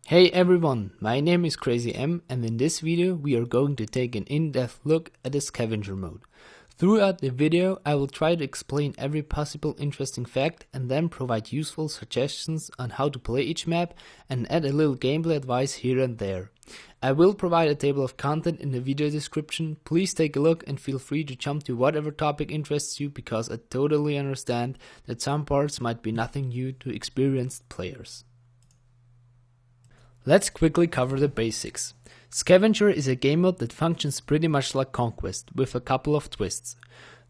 Hey everyone, my name is Crazy M, and in this video we are going to take an in-depth look at the Scavenger mode. Throughout the video I will try to explain every possible interesting fact and then provide useful suggestions on how to play each map and add a little gameplay advice here and there. I will provide a table of content in the video description. Please take a look and feel free to jump to whatever topic interests you, because I totally understand that some parts might be nothing new to experienced players. Let's quickly cover the basics. Scavenger is a game mode that functions pretty much like Conquest, with a couple of twists.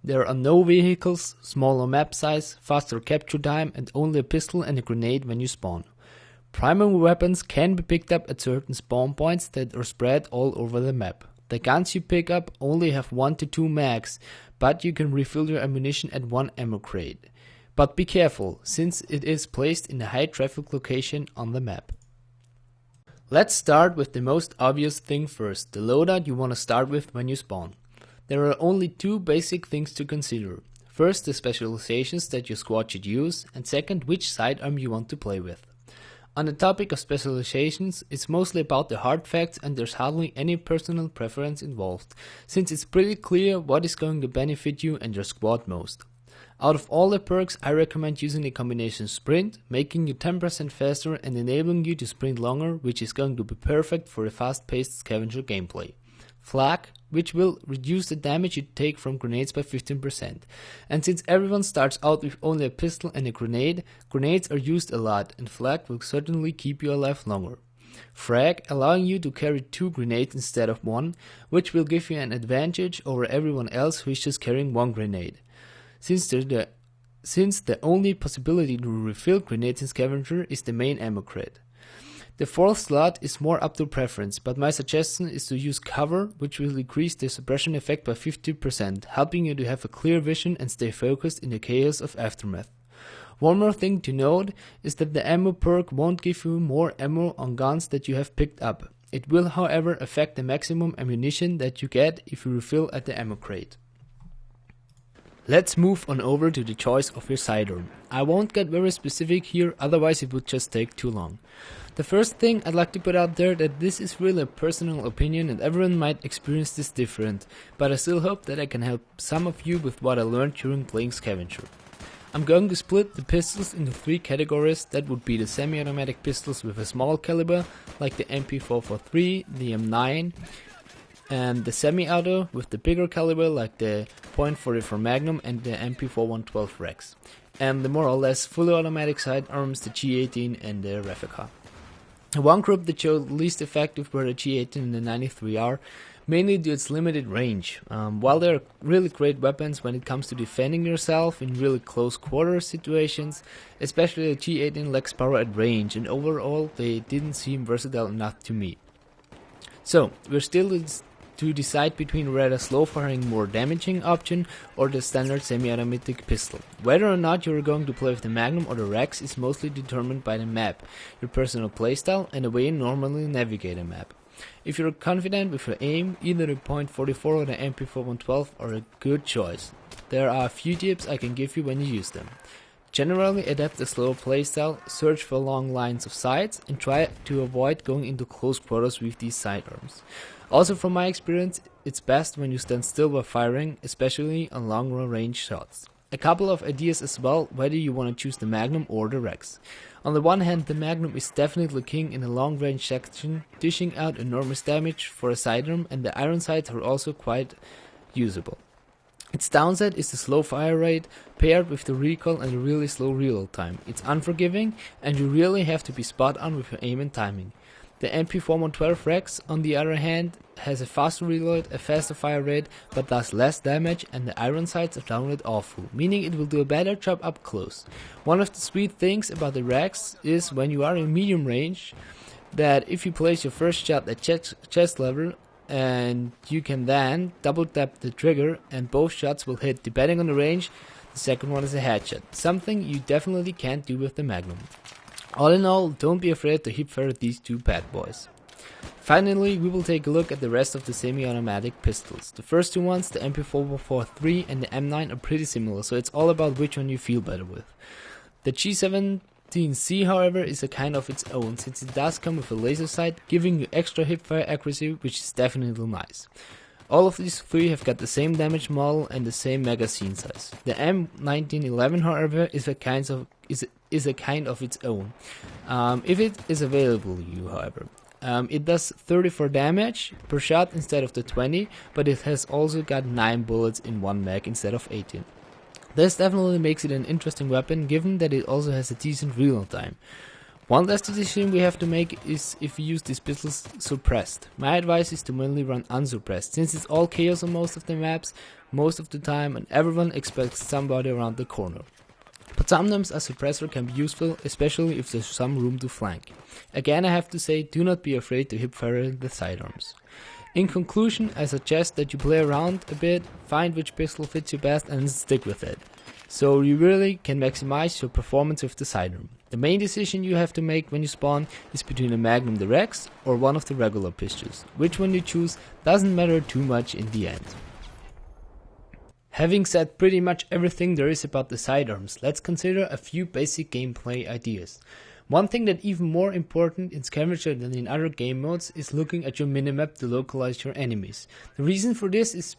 There are no vehicles, smaller map size, faster capture time, and only a pistol and a grenade when you spawn. Primary weapons can be picked up at certain spawn points that are spread all over the map. The guns you pick up only have 1 to 2 mags, but you can refill your ammunition at 1 ammo crate. But be careful, since it is placed in a high traffic location on the map. Let's start with the most obvious thing first, the loadout you want to start with when you spawn. There are only 2 basic things to consider. First, the specializations that your squad should use, and second, which sidearm you want to play with. On the topic of specializations, it's mostly about the hard facts and there's hardly any personal preference involved, since it's pretty clear what is going to benefit you and your squad most. Out of all the perks, I recommend using the combination sprint, making you 10% faster and enabling you to sprint longer, which is going to be perfect for a fast-paced Scavenger gameplay. Flag, which will reduce the damage you take from grenades by 15%. And since everyone starts out with only a pistol and a grenade, grenades are used a lot, and Flag will certainly keep you alive longer. Frag, allowing you to carry 2 grenades instead of 1, which will give you an advantage over everyone else who is just carrying 1 grenade. Since the only possibility to refill grenades in Scavenger is the main ammo crate. The 4th slot is more up to preference, but my suggestion is to use cover, which will increase the suppression effect by 50%, helping you to have a clear vision and stay focused in the chaos of Aftermath. One more thing to note is that the ammo perk won't give you more ammo on guns that you have picked up. It will, however, affect the maximum ammunition that you get if you refill at the ammo crate. Let's move on over to the choice of your sidearm. I won't get very specific here, otherwise it would just take too long. The first thing I'd like to put out there that this is really a personal opinion and everyone might experience this different, but I still hope that I can help some of you with what I learned during playing Scavenger. I'm going to split the pistols into 3 categories. That would be the semi-automatic pistols with a small caliber, like the MP443, the M9, and the semi-auto with the bigger caliber like the .44 Magnum and the MP4-112 Rex, and the more or less fully automatic sidearms, the G18 and the Replica. One group that showed least effective were the G18 and the 93R, mainly due to its limited range. While they are really great weapons when it comes to defending yourself in really close quarter situations, especially the G18 lacks power at range, and overall they didn't seem versatile enough to me. So we're still to decide between rather slow firing, more damaging option or the standard semi-automatic pistol. Whether or not you are going to play with the Magnum or the Rex is mostly determined by the map, your personal playstyle and the way you normally navigate a map. If you're confident with your aim, either the .44 or the MP4-112 are a good choice. There are a few tips I can give you when you use them. Generally adapt a slower playstyle, search for long lines of sights and try to avoid going into close quarters with these sidearms. Also from my experience, it's best when you stand still while firing, especially on longer range shots. A couple of ideas as well, whether you want to choose the Magnum or the Rex. On the one hand, the Magnum is definitely king in a long range section, dishing out enormous damage for a sidearm, and the iron sights are also quite usable. Its downside is the slow fire rate, paired with the recoil and the really slow reload time. It's unforgiving, and you really have to be spot on with your aim and timing. The MP4-112 Rex, on the other hand, has a faster reload, a faster fire rate, but does less damage, and the iron sights are downright awful, meaning it will do a better job up close. One of the sweet things about the Rex is when you are in medium range, that if you place your first shot at chest level, and you can then double tap the trigger and both shots will hit. Depending on the range, the second one is a headshot, something you definitely can't do with the Magnum. All in all, don't be afraid to hip fire these 2 bad boys. Finally, we will take a look at the rest of the semi-automatic pistols. The first 2 ones, the MP443 and the M9, are pretty similar, so it's all about which one you feel better with. The G7 TNC, however, is a kind of its own, since it does come with a laser sight, giving you extra hipfire accuracy, which is definitely nice. All of these three have got the same damage model and the same magazine size. The M1911, however, is a kind of its own, if it is available to you, however. It does 34 damage per shot instead of the 20, but it has also got 9 bullets in one mag instead of 18. This definitely makes it an interesting weapon, given that it also has a decent reload time. One last decision we have to make is if you use these pistols suppressed. My advice is to mainly run unsuppressed, since it's all chaos on most of the maps, most of the time, and everyone expects somebody around the corner. But sometimes a suppressor can be useful, especially if there's some room to flank. Again, I have to say, do not be afraid to hipfire the sidearms. In conclusion, I suggest that you play around a bit, find which pistol fits you best and stick with it, so you really can maximize your performance with the sidearm. The main decision you have to make when you spawn is between a Magnum the Rex or one of the regular pistols. Which one you choose doesn't matter too much in the end. Having said pretty much everything there is about the sidearms, let's consider a few basic gameplay ideas. One thing that even more important in Scavenger than in other game modes is looking at your minimap to localize your enemies. The reason for this is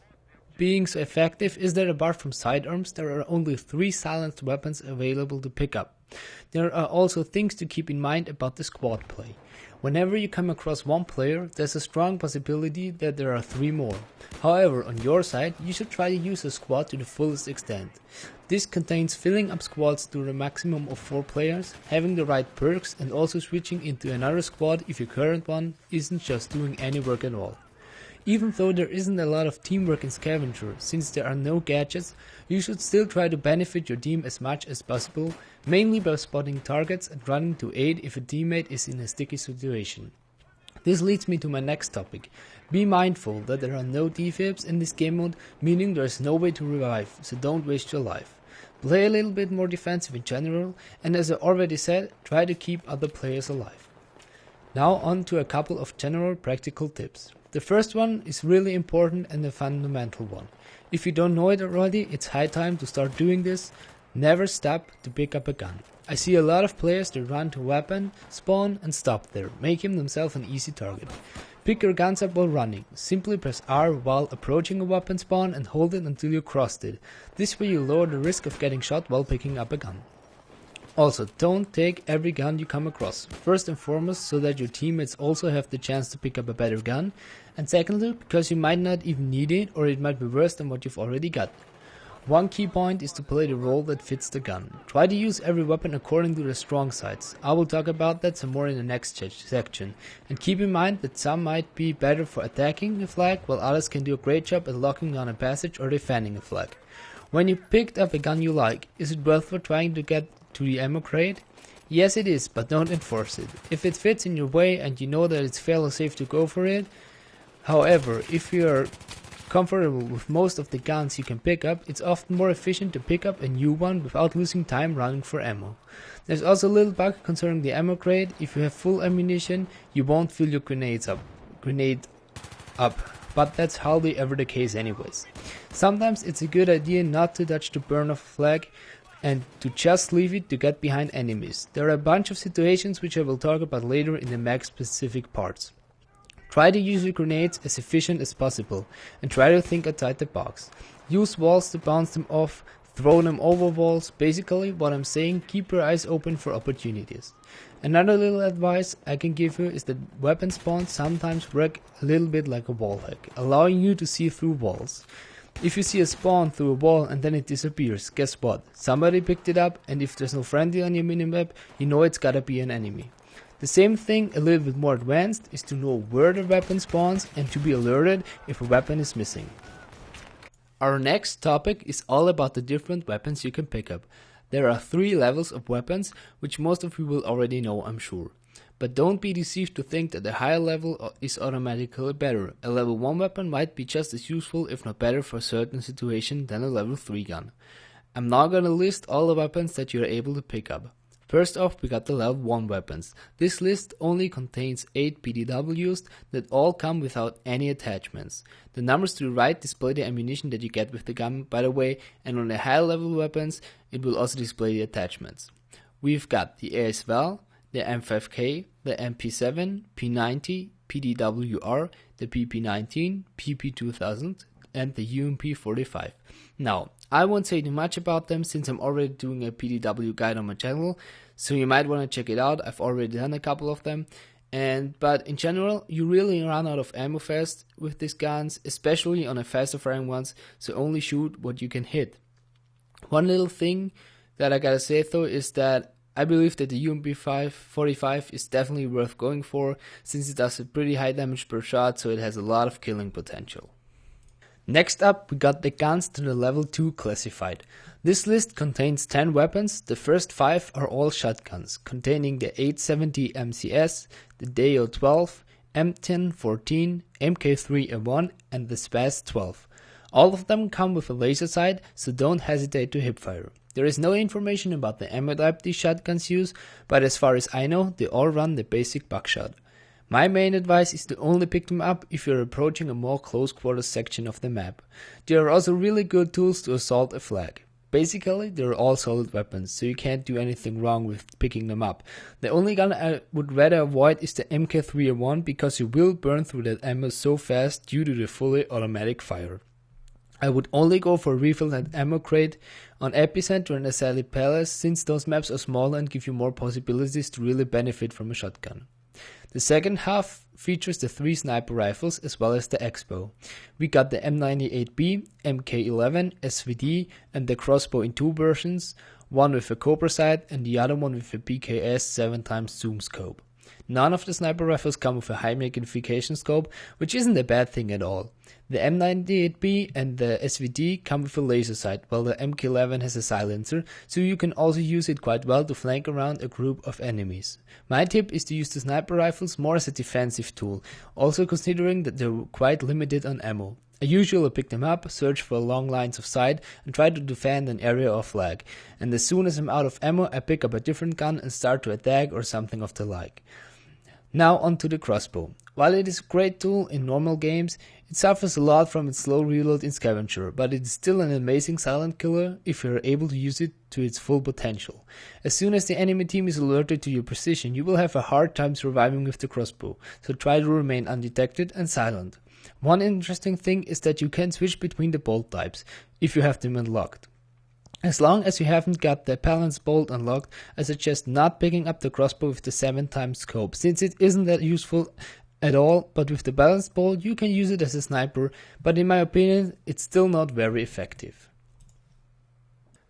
being so effective is that apart from sidearms, there are only 3 silenced weapons available to pick up. There are also things to keep in mind about the squad play. Whenever you come across one player, there's a strong possibility that there are 3 more. However, on your side, you should try to use a squad to the fullest extent. This contains filling up squads to a maximum of 4 players, having the right perks, and also switching into another squad if your current one isn't just doing any work at all. Even though there isn't a lot of teamwork in Scavenger, since there are no gadgets, you should still try to benefit your team as much as possible, mainly by spotting targets and running to aid if a teammate is in a sticky situation. This leads me to my next topic. Be mindful that there are no defibs in this game mode, meaning there is no way to revive, so don't waste your life. Play a little bit more defensive in general, and as I already said, try to keep other players alive. Now on to a couple of general practical tips. The first one is really important and a fundamental one. If you don't know it already, it's high time to start doing this. Never stop to pick up a gun. I see a lot of players that run to weapon, spawn and stop there, making themselves an easy target. Pick your guns up while running. Simply press R while approaching a weapon spawn and hold it until you crossed it. This way you lower the risk of getting shot while picking up a gun. Also, don't take every gun you come across. First and foremost, so that your teammates also have the chance to pick up a better gun, and secondly, because you might not even need it, or it might be worse than what you've already got. One key point is to play the role that fits the gun. Try to use every weapon according to their strong sides. I will talk about that some more in the next section. And keep in mind that some might be better for attacking the flag, while others can do a great job at locking down a passage or defending a flag. When you picked up a gun you like, is it worth for trying to get to the ammo crate? Yes it is, but don't enforce it. If it fits in your way and you know that it's fairly safe to go for it. However, if you are comfortable with most of the guns you can pick up, it's often more efficient to pick up a new one without losing time running for ammo. There's also a little bug concerning the ammo crate. If you have full ammunition, you won't fill your grenade up, but that's hardly ever the case anyways. Sometimes it's a good idea not to touch the burn off flag and to just leave it to get behind enemies. There are a bunch of situations which I will talk about later in the mag specific parts. Try to use your grenades as efficient as possible and try to think outside the box. Use walls to bounce them off, throw them over walls. Basically what I'm saying, keep your eyes open for opportunities. Another little advice I can give you is that weapon spawns sometimes work a little bit like a wall hack, allowing you to see through walls. If you see a spawn through a wall and then it disappears, guess what? Somebody picked it up, and if there's no friendly on your minimap, you know it's gotta be an enemy. The same thing, a little bit more advanced, is to know where the weapon spawns and to be alerted if a weapon is missing. Our next topic is all about the different weapons you can pick up. There are 3 levels of weapons, which most of you will already know, I'm sure. But don't be deceived to think that a higher level is automatically better. A level 1 weapon might be just as useful, if not better, for a certain situation than a level 3 gun. I'm now gonna list all the weapons that you're able to pick up. First off, we got the level 1 weapons. This list only contains 8 PDWs that all come without any attachments. The numbers to the right display the ammunition that you get with the gun, by the way, and on the higher level weapons, it will also display the attachments. we've got the ASVAL, the M5K, the MP7, P90, PDWR, the PP19, PP2000, and the UMP45. Now, I won't say too much about them since I'm already doing a PDW guide on my channel, so you might want to check it out. I've already done a couple of them. But in general, you really run out of ammo fast with these guns, especially on the faster firing ones, so only shoot what you can hit. One little thing that I gotta say though is that I believe that the UMP45 is definitely worth going for, since it does a pretty high damage per shot, so it has a lot of killing potential. Next up, we got the guns to the level 2 classified. This list contains 10 weapons. The first 5 are all shotguns, containing the 870 MCS, the DAO 12, M1014, MK3A1 and the SPAS 12. All of them come with a laser sight, so don't hesitate to hipfire. There is no information about the ammo type these shotguns use, but as far as I know, they all run the basic buckshot. My main advice is to only pick them up if you're approaching a more close quarters section of the map. They are also really good tools to assault a flag. Basically, they're all solid weapons, so you can't do anything wrong with picking them up. The only gun I would rather avoid is the MK3A1 because you will burn through that ammo so fast due to the fully automatic fire. I would only go for refill and ammo crate on Epicenter and Azadi Palace, since those maps are smaller and give you more possibilities to really benefit from a shotgun. The second half features the 3 sniper rifles as well as the Expo. We got the M98B, MK11, SVD and the crossbow in 2 versions, one with a Cobra sight and the other one with a PKS 7x zoom scope. None of the sniper rifles come with a high magnification scope, which isn't a bad thing at all. The M98B and the SVD come with a laser sight, while the MK11 has a silencer, so you can also use it quite well to flank around a group of enemies. My tip is to use the sniper rifles more as a defensive tool, also considering that they're quite limited on ammo. I usually pick them up, search for long lines of sight and try to defend an area or flag, and as soon as I'm out of ammo I pick up a different gun and start to attack or something of the like. Now onto the crossbow. While it is a great tool in normal games, it suffers a lot from its slow reload in Scavenger, but it is still an amazing silent killer if you are able to use it to its full potential. As soon as the enemy team is alerted to your position, you will have a hard time surviving with the crossbow, so try to remain undetected and silent. One interesting thing is that you can switch between the bolt types, if you have them unlocked. As long as you haven't got the balance bolt unlocked, I suggest not picking up the crossbow with the 7x scope, since it isn't that useful at all, but with the balance bolt you can use it as a sniper, but in my opinion it's still not very effective.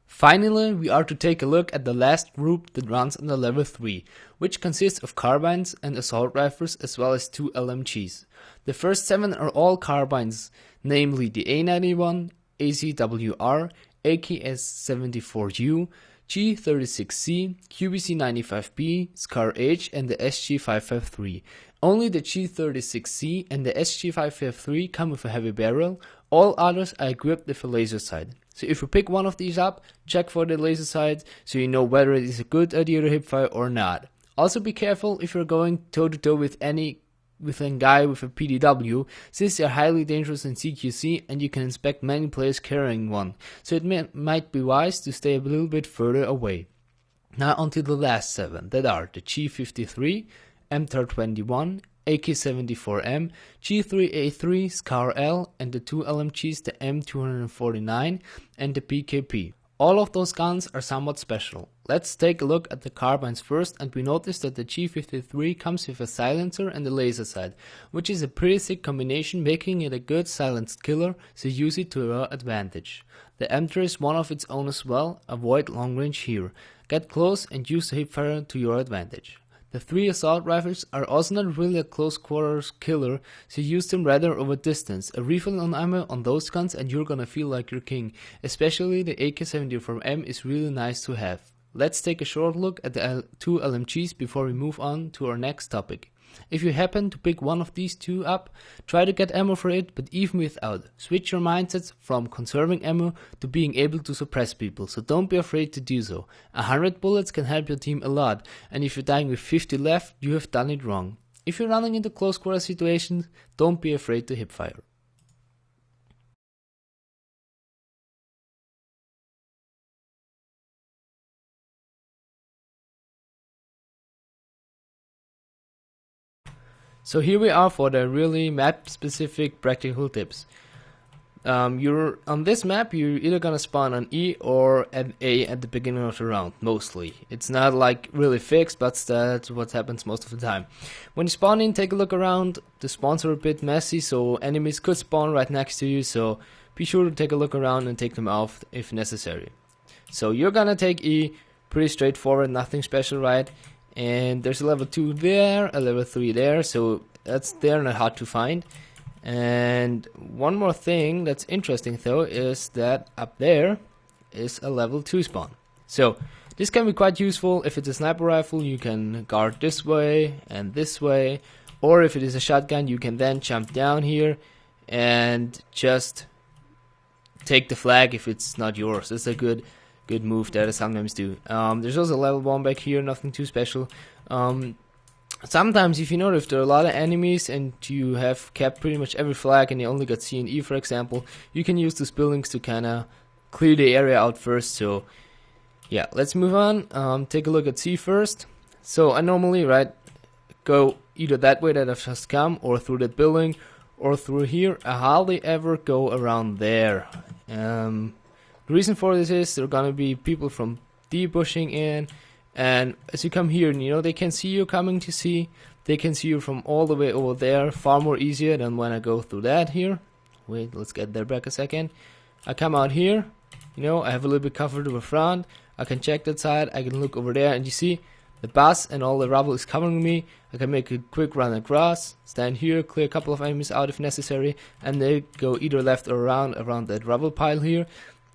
Finally, we are to take a look at the last group that runs under level 3, which consists of carbines and assault rifles as well as 2 LMGs. The first 7 are all carbines, namely the A91, ACWR, AKS-74U, G36C, QBC-95B, SCAR-H and the SG-553. Only the G36C and the SG-553 come with a heavy barrel, all others are equipped with a laser sight. So if you pick one of these up, check for the laser sight so you know whether it is a good idea to hipfire or not. Also be careful if you're going toe to toe with a guy with a PDW, since they are highly dangerous in CQC and you can inspect many players carrying one, so it might be wise to stay a little bit further away. Now onto the last 7, that are the G53, M21, AK-74M, G3A3, SCAR-L and the 2 LMGs, the M249 and the PKP. All of those guns are somewhat special. Let's take a look at the carbines first, and we notice that the G53 comes with a silencer and a laser sight, which is a pretty sick combination, making it a good silenced killer, so use it to your advantage. The M3 is one of its own as well, avoid long range here. Get close and use the hipfire to your advantage. The 3 assault rifles are also not really a close quarters killer, so use them rather over distance. A refill on ammo on those guns and you're gonna feel like you're king. Especially the AK-74M is really nice to have. Let's take a short look at the 2 LMGs before we move on to our next topic. If you happen to pick one of these 2 up, try to get ammo for it, but even without, switch your mindsets from conserving ammo to being able to suppress people, so don't be afraid to do so. 100 bullets can help your team a lot, and if you're dying with 50 left, you have done it wrong. If you're running into close quarter situations, don't be afraid to hipfire. So here we are for the really map-specific practical tips. You're on this map, you're either gonna spawn on E or at A at the beginning of the round, mostly. It's not like really fixed, but that's what happens most of the time. When you spawn in, take a look around. The spawns are a bit messy, so enemies could spawn right next to you, so be sure to take a look around and take them off if necessary. So you're gonna take E, pretty straightforward, nothing special, right? And there's a level 2 there, a level 3 there, so they're not hard to find. And one more thing that's interesting though is that up there is a level 2 spawn. So this can be quite useful. If it's a sniper rifle, you can guard this way and this way, or if it is a shotgun, you can then jump down here and just take the flag if it's not yours. It's a good move that I sometimes do. There's also level 1 back here, nothing too special. Sometimes if you know if there are a lot of enemies and you have kept pretty much every flag and you only got C and E, for example, you can use those buildings to kind of clear the area out first. So yeah, let's move on. Take a look at C first. So I normally go either that way that I've just come, or through that building, or through here. I hardly ever go around there. The reason for this is there are gonna be people from D pushing in, and as you come here, you know, they can see you coming to C. They can see you from all the way over there, far more easier than when I go through that here. Wait, let's get there back a second. I come out here, you know, I have a little bit covered to the front. I can check that side, I can look over there, and you see the bus and all the rubble is covering me. I can make a quick run across, stand here, clear a couple of enemies out if necessary, and they go either left or around that rubble pile here.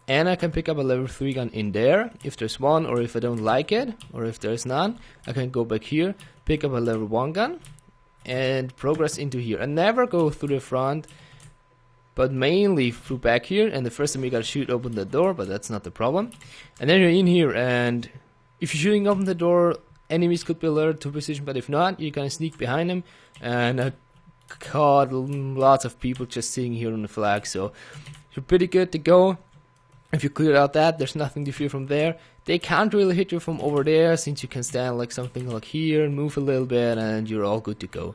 And I can pick up a level 3 gun in there, if there's one, or if I don't like it, or if there's none. I can go back here, pick up a level 1 gun, and progress into here. I never go through the front, but mainly through back here, and the first time you gotta shoot open the door, but that's not the problem. And then you're in here, and if you're shooting open the door, enemies could be alerted to position, but if not, you can sneak behind them, and I caught lots of people just sitting here on the flag, so you're pretty good to go. If you clear out that, there's nothing to fear from there. They can't really hit you from over there, since you can stand like something like here and move a little bit, and you're all good to go.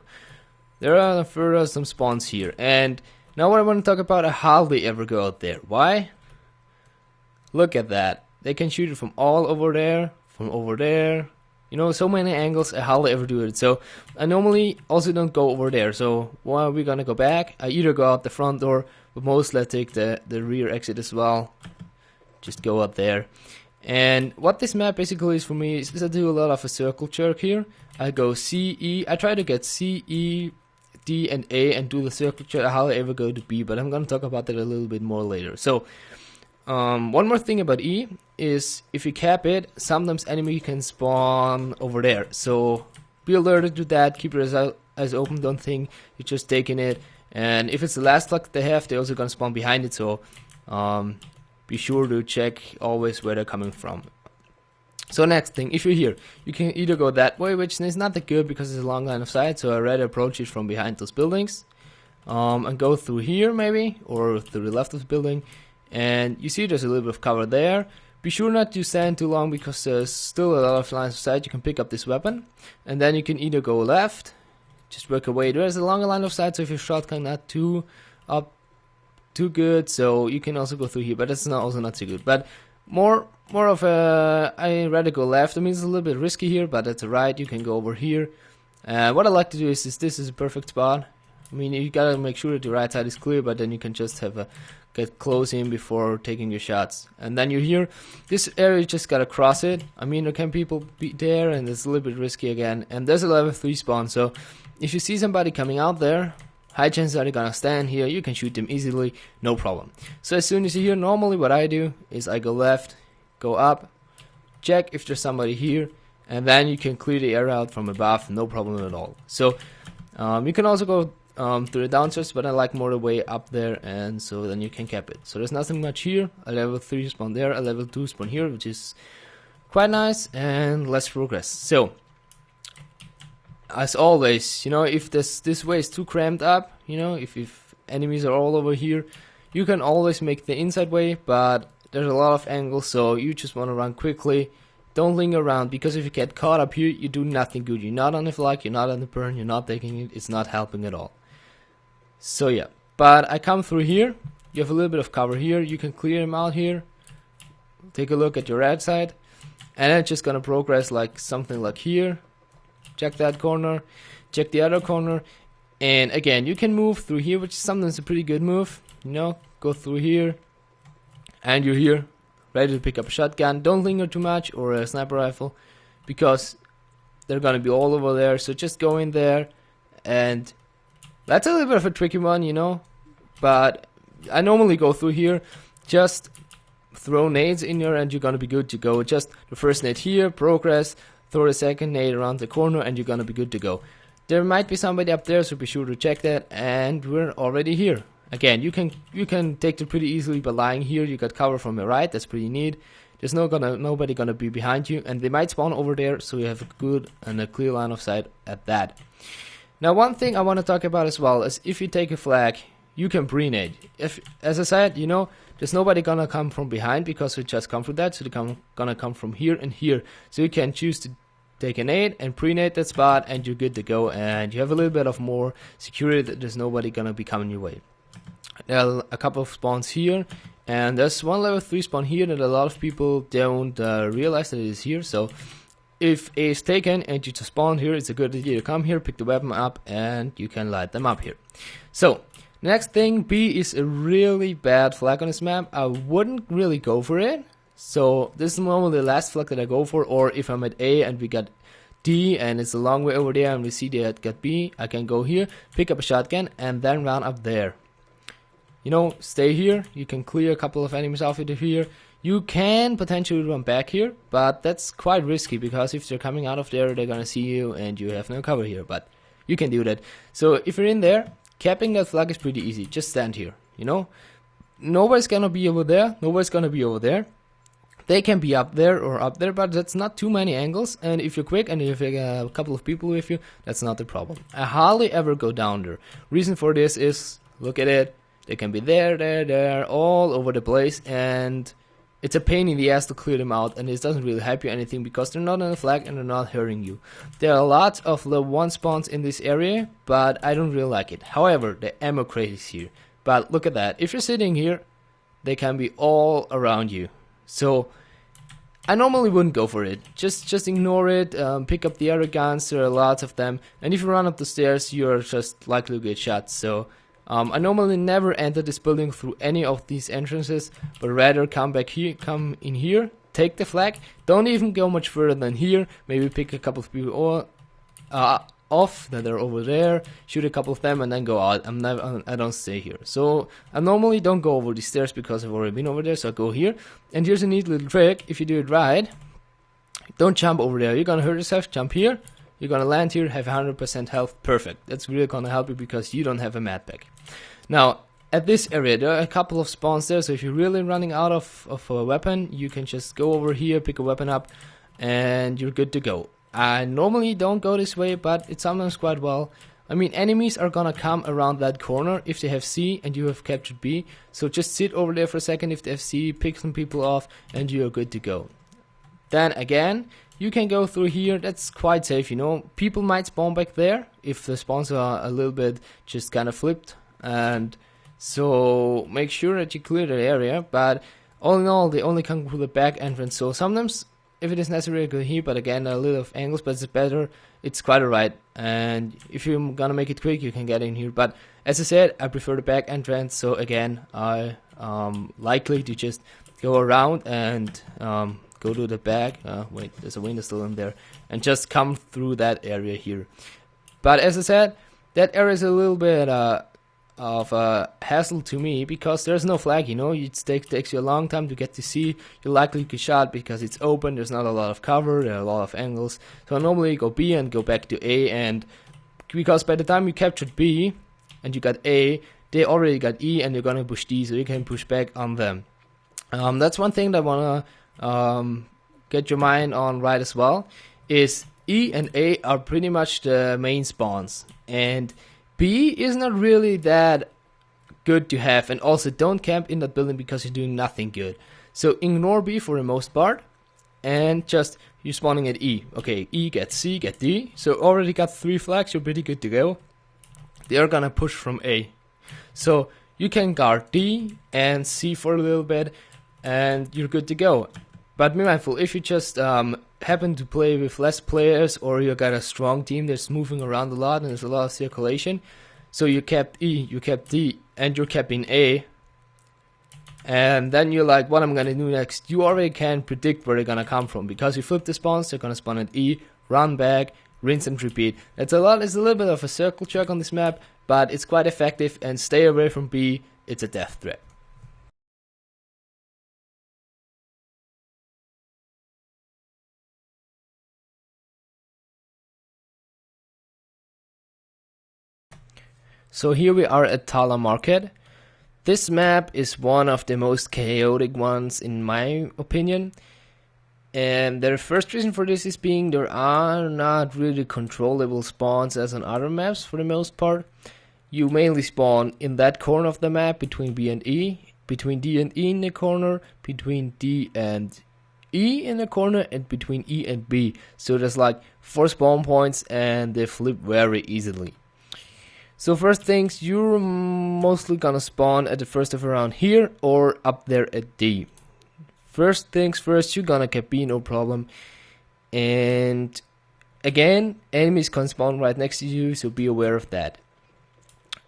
There are further some spawns here, and now what I want to talk about, I hardly ever go out there. Why? Look at that. They can shoot it from all over there, from over there. You know, so many angles, I hardly ever do it. So I normally also don't go over there. So why are we gonna go back? I either go out the front door, but mostly I take the rear exit as well. Just go out there. And what this map basically is for me is I do a lot of a circle jerk here. I go C, E, I try to get C, E, D and A and do the circle jerk. I hardly ever go to B, but I'm gonna talk about that a little bit more later. So one more thing about E is if you cap it, sometimes enemy can spawn over there. So be alerted to that, keep your eyes open, don't think you're just taking it. And if it's the last luck they have, they're also gonna spawn behind it, so be sure to check always where they're coming from. So next thing, if you're here, you can either go that way, which is not that good because it's a long line of sight, so I rather approach it from behind those buildings. And go through here maybe, or through the left of the building. And you see there's a little bit of cover there. Be sure not to stand too long because there's still a lot of lines of sight. You can pick up this weapon, and then you can either go left, just work away. There's a longer line of sight, so if your shotgun not too good, so you can also go through here, but it's also not too good. But more of a, I rather go left. I mean, it's a little bit risky here, but that's alright. You can go over here. What I like to do is this is a perfect spot. I mean, you gotta make sure that the right side is clear, but then you can just get close in before taking your shots. And then you're here. This area, you just gotta cross it. I mean, there can people be there, and it's a little bit risky again. And there's a level 3 spawn, so if you see somebody coming out there, high chances are they're gonna stand here. You can shoot them easily, no problem. So as soon as you're here, normally what I do is I go left, go up, check if there's somebody here, and then you can clear the area out from above, no problem at all. So you can also go to the downstairs, but I like more the way up there, and so then you can cap it. So there's nothing much here. A level 3 spawn there, a level 2 spawn here, which is quite nice, and let's progress. So as always, you know, if this way is too cramped up, you know, if enemies are all over here, you can always make the inside way, but there's a lot of angles, so you just want to run quickly, don't linger around, because if you get caught up here, you do nothing good. You're not on the flag, you're not on the burn, you're not taking it, it's not helping at all. So yeah, but I come through here, you have a little bit of cover here, you can clear him out here, take a look at your red side, and then just gonna progress like something like here, check that corner, check the other corner, and again, you can move through here, which is sometimes a pretty good move, you know, go through here, and you're here, ready to pick up a shotgun. Don't linger too much, or a sniper rifle, because they're gonna be all over there, so just go in there, and that's a little bit of a tricky one, you know, but I normally go through here, just throw nades in there and you're gonna be good to go. Just the first nade here, progress, throw the second nade around the corner and you're gonna be good to go. There might be somebody up there, so be sure to check that, and we're already here. Again, you can take it pretty easily by lying here. You got cover from your right, that's pretty neat. There's nobody gonna be behind you, and they might spawn over there, so you have a good and a clear line of sight at that. Now, one thing I want to talk about as well is if you take a flag, you can pre-nade. If, as I said, you know, there's nobody gonna come from behind because we just come through that, so they're gonna come from here and here. So you can choose to take a nade and pre-nade that spot, and you're good to go, and you have a little bit of more security that there's nobody gonna be coming your way. There are a couple of spawns here, and there's one level 3 spawn here that a lot of people don't realize that it is here. So if A is taken and you just spawn here, it's a good idea to come here, pick the weapon up, and you can light them up here. So next thing, B is a really bad flag on this map. I wouldn't really go for it. So this is normally the last flag that I go for, or if I'm at A and we got D and it's a long way over there and we see they got B, I can go here, pick up a shotgun, and then run up there. You know, stay here, you can clear a couple of enemies off it here. You can potentially run back here, but that's quite risky, because if they're coming out of there, they're gonna see you and you have no cover here, but you can do that. So if you're in there, capping that flag is pretty easy. Just stand here, you know. Nobody's gonna be over there, nobody's gonna be over there. They can be up there or up there, but that's not too many angles, and if you're quick and if you have a couple of people with you, that's not the problem. I hardly ever go down there. Reason for this is, look at it, they can be there, all over the place, and it's a pain in the ass to clear them out, and it doesn't really help you anything because they're not on the flag and they're not hurting you. There are lots of level 1 spawns in this area, but I don't really like it. However, the ammo crate is here. But look at that. If you're sitting here, they can be all around you. So I normally wouldn't go for it. Just ignore it. Pick up the other guns. There are lots of them. And if you run up the stairs, you're just likely to get shot. So I normally never enter this building through any of these entrances, but rather come back here, come in here, take the flag. Don't even go much further than here. Maybe pick a couple of people off that are over there, shoot a couple of them, and then go out. I don't stay here. So I normally don't go over the stairs because I've already been over there. So I go here, and here's a neat little trick. If you do it right, don't jump over there. You're gonna hurt yourself. Jump here. You're gonna land here, have 100% health, perfect. That's really gonna help you because you don't have a med pack. Now, at this area, there are a couple of spawns there, so if you're really running out of a weapon, you can just go over here, pick a weapon up, and you're good to go. I normally don't go this way, but it's sometimes quite well. I mean, enemies are gonna come around that corner if they have C and you have captured B, so just sit over there for a second if they have C, pick some people off, and you're good to go. Then again, you can go through here. That's quite safe, you know. People might spawn back there if the spawns are a little bit just kind of flipped, and so make sure that you clear the area. But all in all, they only come through the back entrance, so sometimes if it is necessary, go here, but again, a little of angles, but it's better, it's quite alright. And if you're gonna make it quick, you can get in here, but as I said, I prefer the back entrance, so again, I likely to just go around and go to the back. Wait, there's a window still in there, and just come through that area here. But as I said, that area is a little bit of a hassle to me because there's no flag, you know. It takes you a long time to get to see. You're likely to get shot because it's open, there's not a lot of cover, there are a lot of angles. So I normally go B and go back to A, and because by the time you captured B and you got A, they already got E and you're gonna push D, so you can push back on them. That's one thing that I wanna get your mind on right as well, is E and A are pretty much the main spawns, and B is not really that good to have, and also don't camp in that building because you're doing nothing good. So ignore B for the most part, and just you're spawning at E. Okay, E, get C, get D. So already got 3 flags, you're pretty good to go. They're gonna push from A. So you can guard D and C for a little bit, and you're good to go. But be mindful, if you just happen to play with less players, or you got a strong team that's moving around a lot and there's a lot of circulation, so you kept E, you kept D, and you're keeping A, and then you're like, what am I gonna do next? You already can predict where they're gonna come from, because you flip the spawns, they're gonna spawn at E, run back, rinse and repeat. It's a little bit of a circle jerk on this map, but it's quite effective, and stay away from B, it's a death threat. So here we are at Talah Market. This map is one of the most chaotic ones in my opinion. And the first reason for this is being there are not really controllable spawns as on other maps for the most part. You mainly spawn in that corner of the map between B and E, between D and E in the corner, between D and E in the corner, and between E and B. So there's like 4 spawn points and they flip very easily. So first things, you're mostly gonna spawn at the first of around here or up there at D. First things first, you're gonna cap B, no problem. And again, enemies can spawn right next to you, so be aware of that.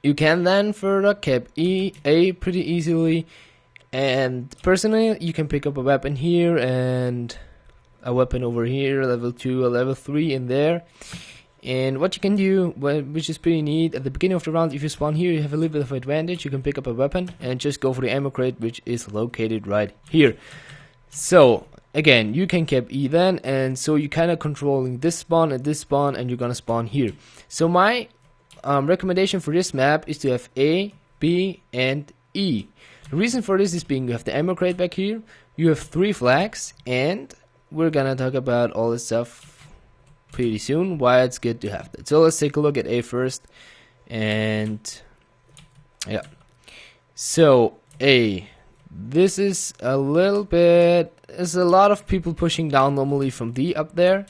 You can then further cap A pretty easily. And personally, you can pick up a weapon here and a weapon over here, level 2 or level 3 in there. And what you can do, which is pretty neat, at the beginning of the round, if you spawn here, you have a little bit of advantage. You can pick up a weapon and just go for the ammo crate, which is located right here. So again, you can cap E then, and so you're kind of controlling this spawn and this spawn, and you're gonna spawn here. So my recommendation for this map is to have A, B, and E. The reason for this is being you have the ammo crate back here, you have 3 flags, and we're gonna talk about all this stuff pretty soon, why it's good to have that. So let's take a look at A first, and yeah. So A, this is a little bit, there's a lot of people pushing down normally from D up there.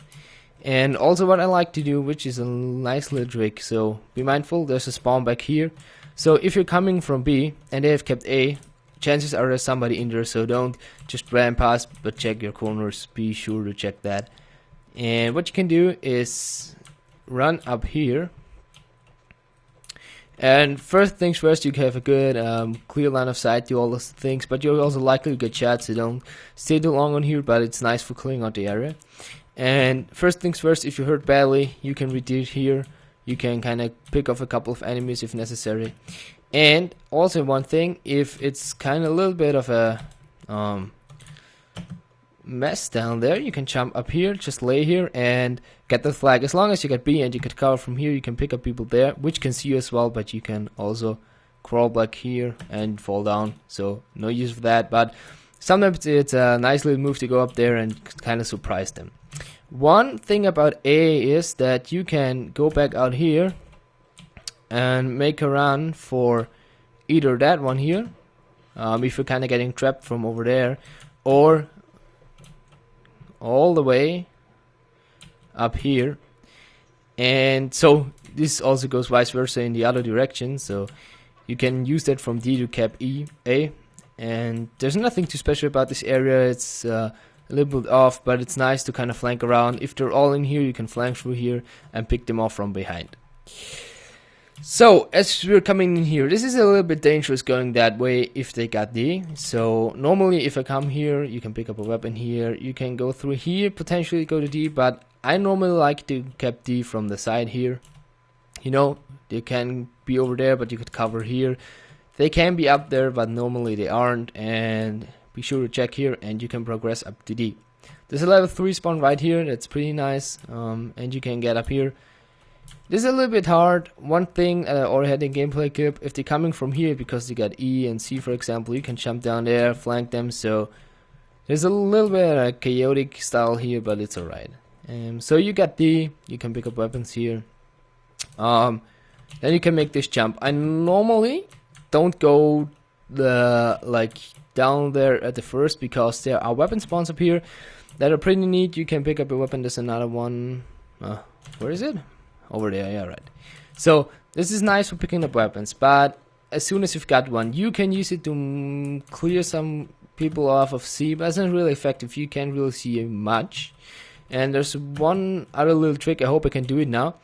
And also what I like to do, which is a nice little trick, so be mindful, there's a spawn back here. So if you're coming from B and they have kept A, chances are there's somebody in there, so don't just ram past, but check your corners, be sure to check that. And what you can do is run up here, and first things first, you can have a good clear line of sight to all those things, but you're also likely to get shot, so don't stay too long on here, but it's nice for clearing out the area. And first things first, if you hurt badly, you can retreat here, you can kind of pick off a couple of enemies if necessary. And also one thing, if it's kind of a little bit of a mess down there, you can jump up here, just lay here and get the flag. As long as you get B and you get cover from here, you can pick up people there, which can see you as well, but you can also crawl back here and fall down, so no use for that. But sometimes it's a nice little move to go up there and kind of surprise them. One thing about A is that you can go back out here and make a run for either that one here, if you're kind of getting trapped from over there, or all the way up here. And so this also goes vice versa in the other direction, so you can use that from D to cap A. And there's nothing too special about this area, it's a little bit off, but it's nice to kind of flank around. If they're all in here, you can flank through here and pick them off from behind. So as we're coming in here, this is a little bit dangerous going that way if they got D. So normally if I come here, you can pick up a weapon here, you can go through here, potentially go to D, but I normally like to cap D from the side here. You know, they can be over there, but you could cover here. They can be up there, but normally they aren't, and be sure to check here and you can progress up to D. There's a level 3 spawn right here, that's pretty nice, and you can get up here. This is a little bit hard. One thing I already had in gameplay clip, if they're coming from here because they got E and C for example, you can jump down there, flank them, so there's a little bit of a chaotic style here, but it's alright. So you got D, you can pick up weapons here, then you can make this jump. I normally don't go down there at the first because there are weapon spawns up here, that are pretty neat. You can pick up a weapon. There's another one. Where is it? Over there. Yeah, right. So this is nice for picking up weapons, but as soon as you've got one, you can use it to clear some people off of C, but it's not really effective. You can't really see much. And there's one other little trick. I hope I can do it now.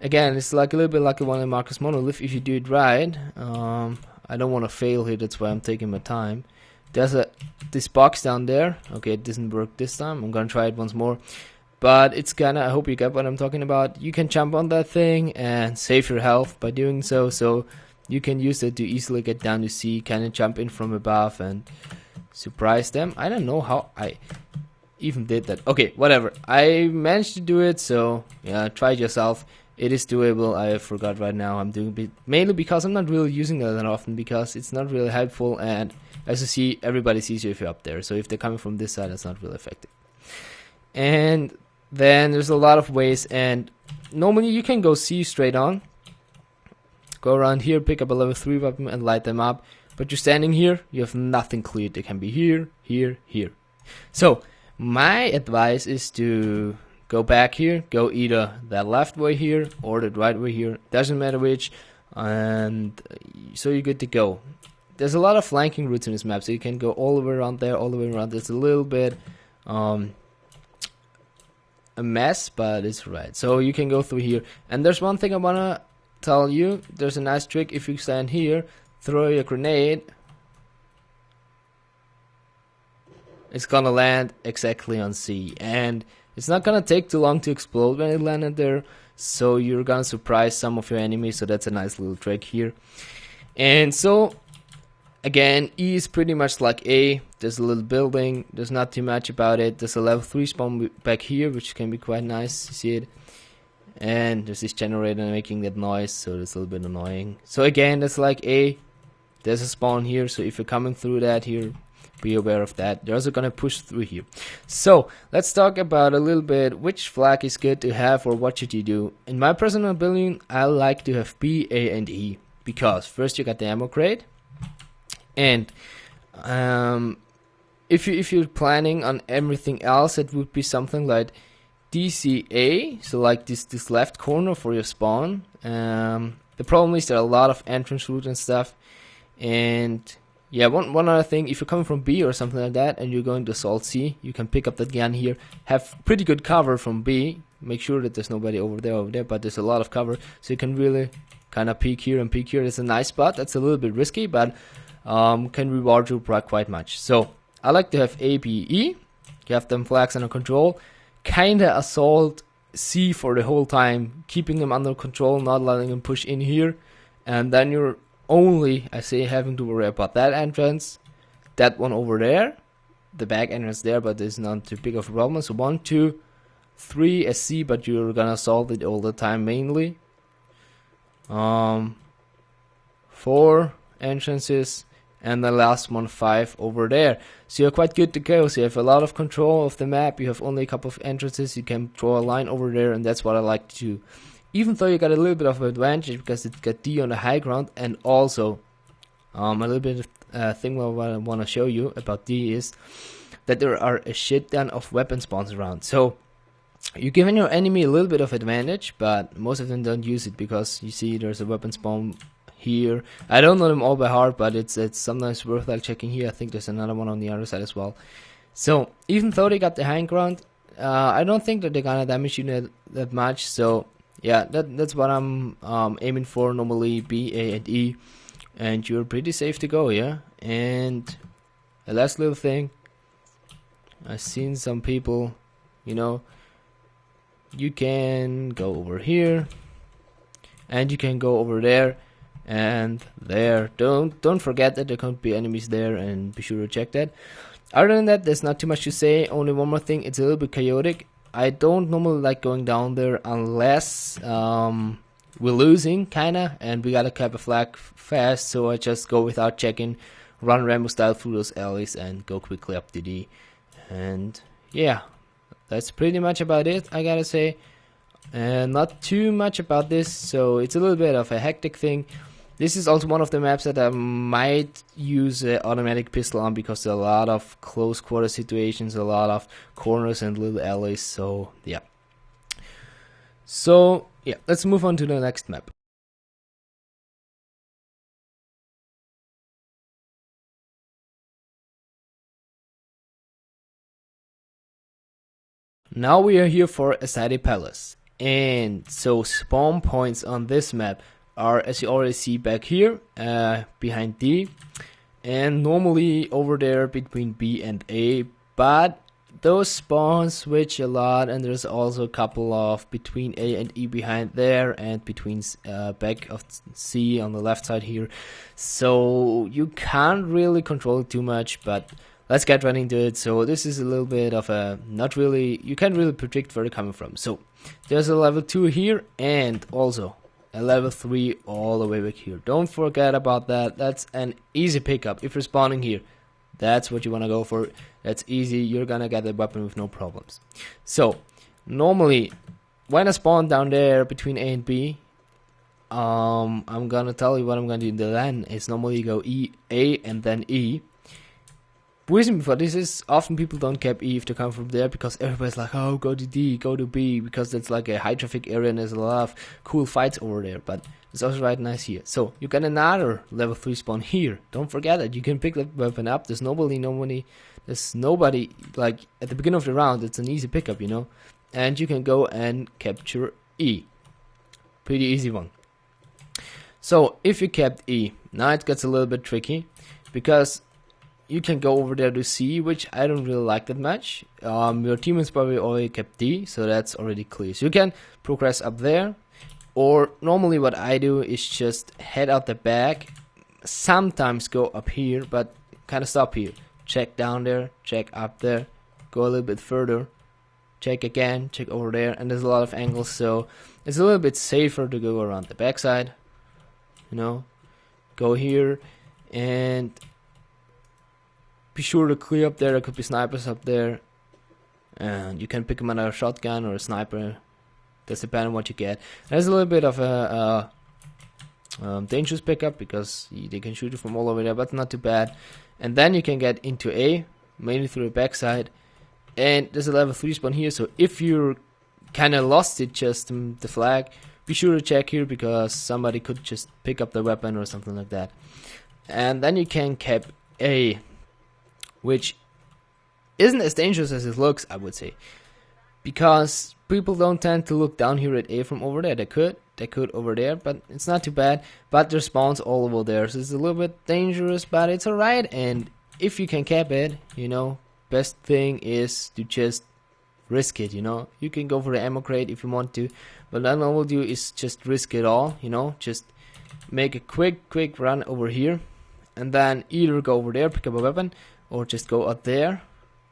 Again, it's like a little bit like the one in Markaz Monolith. If you do it right, I don't want to fail here. That's why I'm taking my time. There's this box down there. Okay, it doesn't work this time. I'm gonna try it once more. But it's I hope you get what I'm talking about. You can jump on that thing and save your health by doing so. So you can use it to easily get down to C, kind of jump in from above and surprise them. I don't know how I even did that. Okay, whatever. I managed to do it, so yeah, try it yourself. It is doable. I forgot right now. I'm doing it mainly because I'm not really using it that often, because it's not really helpful, and as you see, everybody sees you if you're up there. So if they're coming from this side, it's not really effective. And then there's a lot of ways, and normally you can go C straight on. Go around here, pick up a level 3 weapon and light them up. But you're standing here, you have nothing cleared. They can be here, here, here. So my advice is to go back here, go either that left way here or the right way here, doesn't matter which, and so you're good to go. There's a lot of flanking routes in this map, so you can go all the way around there, all the way around. It's a little bit a mess, but it's right. So you can go through here, and there's one thing I wanna tell you. There's a nice trick. If you stand here, throw your grenade, it's gonna land exactly on C, and it's not gonna take too long to explode when it landed there, so you're gonna surprise some of your enemies. So that's a nice little trick here. And so again, E is pretty much like A. There's a little building, there's not too much about it. There's a level 3 spawn back here, which can be quite nice. You see it? And there's this generator making that noise, so it's a little bit annoying. So again, that's like A. There's a spawn here, so if you're coming through that here, be aware of that. They're also gonna push through here. So let's talk about a little bit which flag is good to have, or what should you do. In my personal opinion, I like to have B, A, and E, because first you got the ammo crate, and if you're planning on everything else, it would be something like DCA, so like this left corner for your spawn. The problem is there are a lot of entrance routes and stuff, and yeah, one other thing, if you're coming from B or something like that and you're going to assault C, you can pick up that gun here, have pretty good cover from B, make sure that there's nobody over there, but there's a lot of cover, so you can really kind of peek here and peek here. It's a nice spot. That's a little bit risky, but can reward you quite much. So I like to have A, B, E. You have them flags under control, kinda assault C for the whole time, keeping them under control, not letting them push in here, and then you're only, I say, having to worry about that entrance, that one over there, the back entrance there, but it's not too big of a problem. So 1, 2, 3 as C, but you're gonna solve it all the time mainly. 4 entrances, and the last one 5 over there. So you're quite good to go. So you have a lot of control of the map. You have only a couple of entrances. You can draw a line over there, and that's what I like to do. Even though you got a little bit of advantage because it got D on the high ground, and also a little bit of thing what I want to show you about D is that there are a shit ton of weapon spawns around. So you're giving your enemy a little bit of advantage, but most of them don't use it because you see there's a weapon spawn here. I don't know them all by heart, but it's sometimes worthwhile checking here. I think there's another one on the other side as well. So even though they got the high ground, I don't think that they're gonna damage you that much. So yeah, that's what I'm aiming for. Normally B, A, and E, and you're pretty safe to go, yeah. And the last little thing, I've seen some people, you know, you can go over here, and you can go over there, and there. Don't forget that there could be enemies there, and be sure to check that. Other than that, there's not too much to say. Only one more thing, it's a little bit chaotic. I don't normally like going down there unless we're losing, kinda, and we gotta cap a flag fast, so I just go without checking, run Rambo style through those alleys, and go quickly up to D. And yeah, that's pretty much about it, I gotta say. And not too much about this, so it's a little bit of a hectic thing. This is also one of the maps that I might use automatic pistol on, because there are a lot of close quarter situations, a lot of corners and little alleys. So yeah. So yeah, let's move on to the next map. Now we are here for Azadi Palace, and so spawn points on this map are, as you already see, back here behind D, and normally over there between B and A, but those spawns switch a lot, and there's also a couple of between A and E behind there, and between back of C on the left side here, so you can't really control it too much, but let's get right into it. So this is a little bit of a, not really, you can't really predict where they're coming from. So there's a level 2 here, and also a level 3 all the way back here. Don't forget about that. That's an easy pickup. If you're spawning here, that's what you want to go for. That's easy. You're gonna get the weapon with no problems. So normally when I spawn down there between A and B, I'm gonna tell you what I'm gonna do in the LAN. Is normally go A and then E. Reason for this is often people don't cap E if they come from there, because everybody's like, oh, go to D, go to B, because that's like a high traffic area and there's a lot of cool fights over there. But it's also right nice here. So you got another level 3 spawn here. Don't forget that you can pick that weapon up. There's nobody like at the beginning of the round. It's an easy pickup, you know, and you can go and capture E. Pretty easy one. So if you kept E, now it gets a little bit tricky, because you can go over there to C, which I don't really like that much. Your teammates probably already kept D, so that's already clear. So you can progress up there, or normally what I do is just head out the back, sometimes go up here, but kind of stop here. Check down there, check up there, go a little bit further, check again, check over there, and there's a lot of angles, so it's a little bit safer to go around the backside, you know, go here, and be sure to clear up there. There could be snipers up there, and you can pick them another shotgun or a sniper. That's depending on what you get. There's a little bit of a dangerous pickup, because they can shoot you from all over there, but not too bad. And then you can get into A, mainly through the backside. And there's a level 3 spawn here, so if you're kind of lost it, just the flag, be sure to check here, because somebody could just pick up the weapon or something like that. And then you can cap A, which isn't as dangerous as it looks, I would say, because people don't tend to look down here at A from over there. They could over there, but it's not too bad. But there's spawns all over there, so it's a little bit dangerous, but it's alright. And if you can cap it, you know, best thing is to just risk it, you know. You can go for the ammo crate if you want to, but then all we'll do is just risk it all, you know, just make a quick run over here, and then either go over there, pick up a weapon, or just go out there,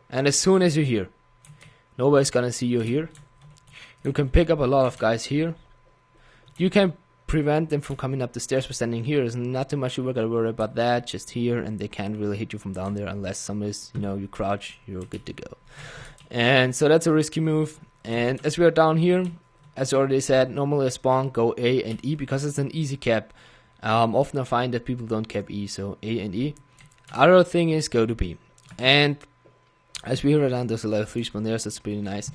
and as soon as you're here, nobody's gonna see you here. You can pick up a lot of guys here. You can prevent them from coming up the stairs by standing here. There's not too much you gotta worry about that, just here, and they can't really hit you from down there unless somebody's, you know, you crouch, you're good to go. And so that's a risky move. And as we are down here, as I already said, normally a spawn go A and E, because it's an easy cap. Often I find that people don't cap E, so A and E. Other thing is go to B, and as we heard down, there's a level 3 spawn there, so that's pretty nice.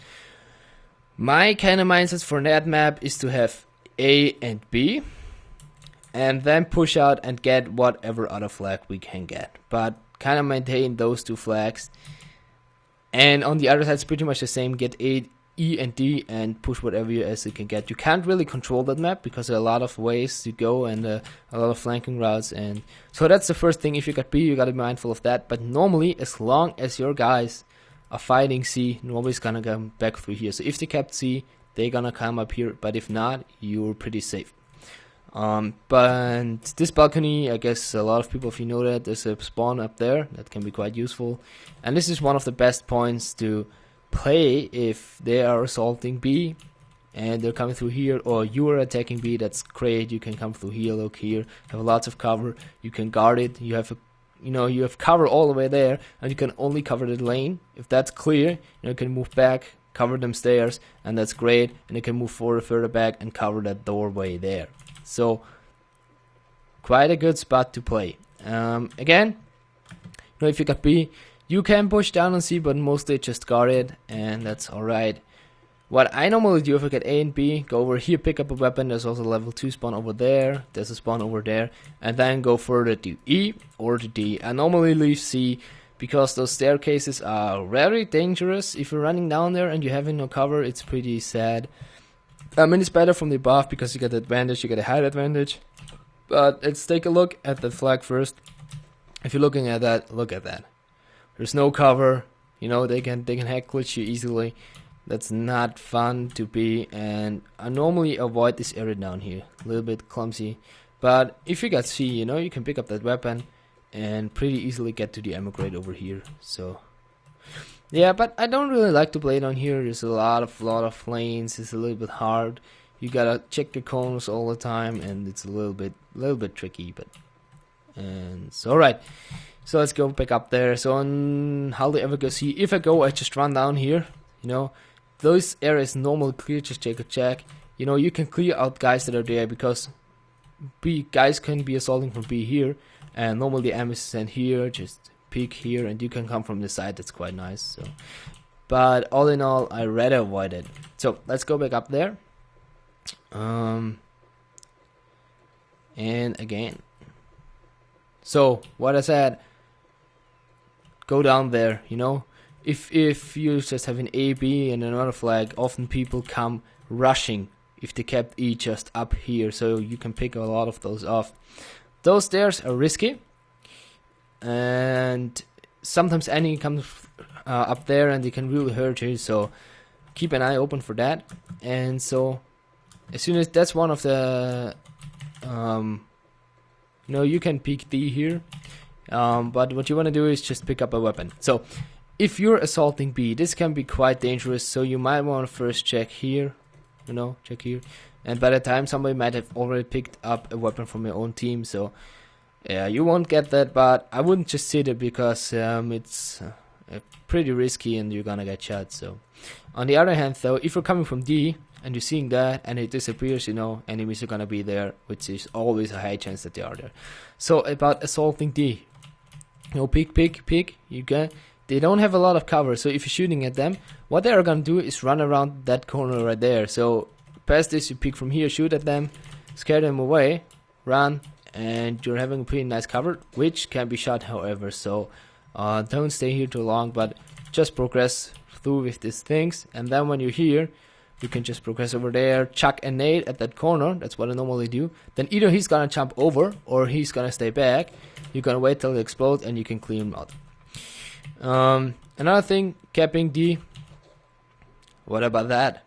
My kind of mindset for that map is to have A and B, and then push out and get whatever other flag we can get, but kind of maintain those 2 flags. And on the other side, it's pretty much the same. Get A, E and D, and push whatever you can get. You can't really control that map, because there are a lot of ways to go, and a lot of flanking routes, and so that's the first thing. If you got B, you gotta be mindful of that. But normally, as long as your guys are fighting C, nobody's gonna come back through here. So if they kept C, they're gonna come up here, but if not, you're pretty safe. But this balcony, I guess a lot of people, if you know that, there's a spawn up there that can be quite useful, and this is one of the best points to play if they are assaulting B and they're coming through here, or you are attacking B. That's great. You can come through here, look here, have lots of cover. You can guard it. You have you have cover all the way there, and you can only cover the lane. If that's clear, you can move back, cover them stairs, and that's great. And you can move further back and cover that doorway there. So quite a good spot to play. Again, you know, if you got B, you can push down on C, but mostly just guard it, and that's alright. What I normally do if I get A and B, go over here, pick up a weapon. There's also level 2 spawn over there. There's a spawn over there. And then go further to E or to D. I normally leave C because those staircases are very dangerous. If you're running down there and you're having no cover, it's pretty sad. I mean, it's better from the above because you get the advantage, you get a height advantage. But let's take a look at the flag first. If you're looking at that, look at that. There's no cover. You know, they can hack glitch you easily. That's not fun to be, and I normally avoid this area down here. A little bit clumsy, but if you got C, you know, you can pick up that weapon and pretty easily get to the ammo crate over here. So yeah, but I don't really like to play down here. There's a lot of lanes. It's a little bit hard. You gotta check your corners all the time, and it's a little bit tricky. But and so alright, so let's go back up there. So on hardly ever go C. If I go, I just run down here. You know, those areas normally clear, just take a check. You know, you can clear out guys that are there because guys can be assaulting from B here, and normally the ammo is sent here, just peek here, and you can come from the side. That's quite nice. So, but all in all, I rather avoid it. So let's go back up there. And again, so what I said, go down there, you know. If you just have an A, B, and another flag, often people come rushing if they kept E just up here, so you can pick a lot of those off. Those stairs are risky, and sometimes enemy comes up there and they can really hurt you, so keep an eye open for that. And so as soon as that's one of the you know, you can peek D here, but what you want to do is just pick up a weapon. So if you're assaulting B, this can be quite dangerous, so you might want to first check here, you know, check here, and by the time somebody might have already picked up a weapon from your own team, so yeah, you won't get that, but I wouldn't just sit it because it's pretty risky and you're gonna get shot. So on the other hand though, if you're coming from D and you're seeing that and it disappears, you know, enemies are gonna be there, which is always a high chance that they are there. So about assaulting D, you know, peek, you can. They don't have a lot of cover, so if you're shooting at them, what they are gonna do is run around that corner right there. So past this, you peek from here, shoot at them, scare them away, run, and you're having a pretty nice cover, which can be shot however. So don't stay here too long, but just progress through with these things, and then when you're here, you can just progress over there, chuck a nade at that corner. That's what I normally do. Then either he's gonna jump over or he's gonna stay back. You're gonna wait till it explodes and you can clear him out. Another thing, capping D. What about that?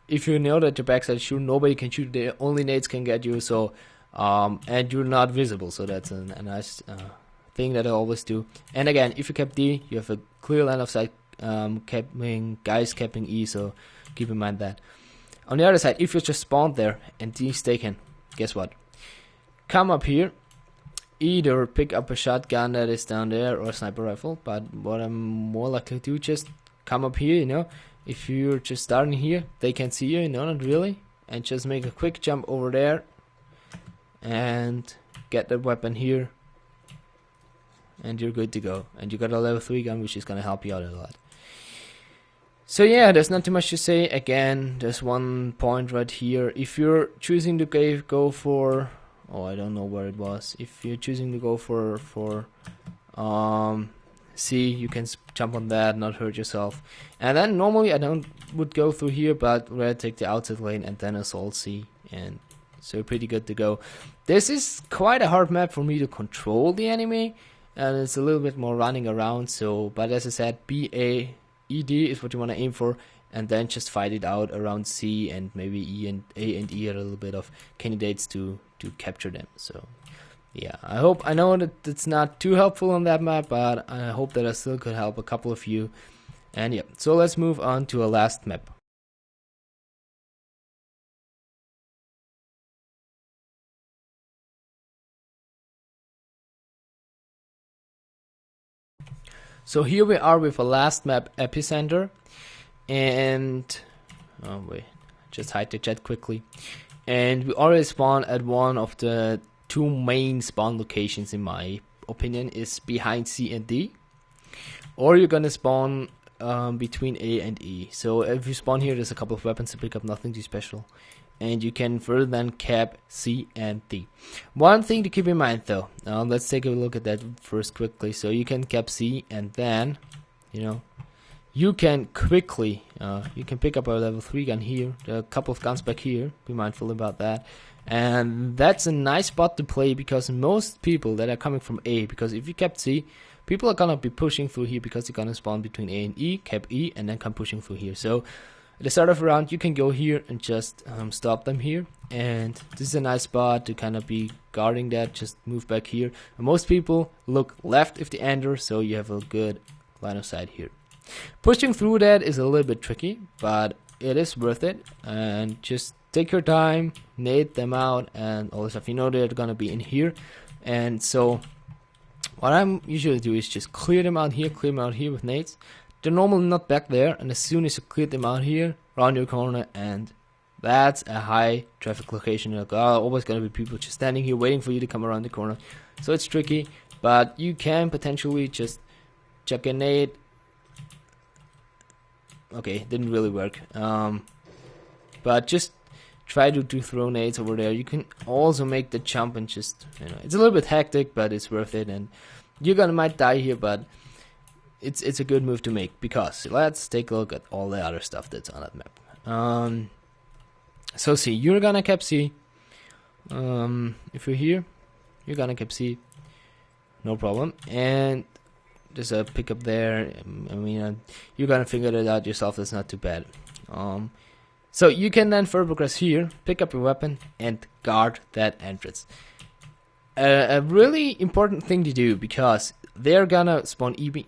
If you know that your backside shoot, nobody can shoot. The only nades can get you. So, and you're not visible. So that's a nice thing that I always do. And again, if you cap D, you have a clear line of sight. Guys capping E. So keep in mind that. On the other side, if you just spawned there and D's taken, guess what? Come up here. Either pick up a shotgun that is down there or a sniper rifle, but what I'm more likely to do, just come up here, you know. If you're just starting here, they can see you, no, not really, and just make a quick jump over there and get the weapon here, and you're good to go. And you got a level 3 gun, which is gonna help you out a lot. So yeah, there's not too much to say. Again, there's one point right here. If you're choosing to go for, oh, I don't know where it was. If you're choosing to go for C, you can jump on that, not hurt yourself. And then normally I would go through here, but rather take the outside lane and then assault C, and so pretty good to go. This is quite a hard map for me to control the enemy, and it's a little bit more running around. So, but as I said, B, A, E, D is what you want to aim for, and then just fight it out around C, and maybe E and A and E are a little bit of candidates to capture them. So yeah, I know that it's not too helpful on that map, but I hope that I still could help a couple of you. And yeah, so let's move on to a last map. So here we are with a last map, Epicenter, and oh wait, just hide the chat quickly. And we already spawned at one of the two main spawn locations in my opinion is behind C and D, or you're gonna spawn between A and E. So if you spawn here, there's a couple of weapons to pick up, nothing too special, and you can further than cap C and D. One thing to keep in mind though, let's take a look at that first quickly. So you can cap C, and then you can quickly you can pick up a level 3 gun here. There are a couple of guns back here, be mindful about that. And that's a nice spot to play, because most people that are coming from A, because if you cap C, people are gonna be pushing through here because they're gonna spawn between A and E, cap E, and then come pushing through here. So at the start of a round, you can go here and just stop them here. And this is a nice spot to kind of be guarding that. Just move back here. And most people look left if they enter, so you have a good line of sight here. Pushing through that is a little bit tricky, but it is worth it. And just take your time, nade them out, and all this stuff. You know they're gonna be in here, and so what I'm usually do is just clear them out here with nades. They're normally not back there, and as soon as you clear them out here, round your corner, and that's a high traffic location. Like, always gonna be people just standing here waiting for you to come around the corner. So it's tricky, but you can potentially just chuck a nade. Okay, didn't really work. But just try to throw nades over there. You can also make the jump and just, it's a little bit hectic, but it's worth it. And you're gonna might die here, but it's a good move to make, because let's take a look at all the other stuff that's on that map. So C, you're gonna cap C. If you're here, you're gonna cap C, no problem. And there's a pickup there. I mean, you're gonna figure it out yourself. That's not too bad. So you can then further progress here, pick up your weapon, and guard that entrance. A really important thing to do, because they're gonna spawn EB,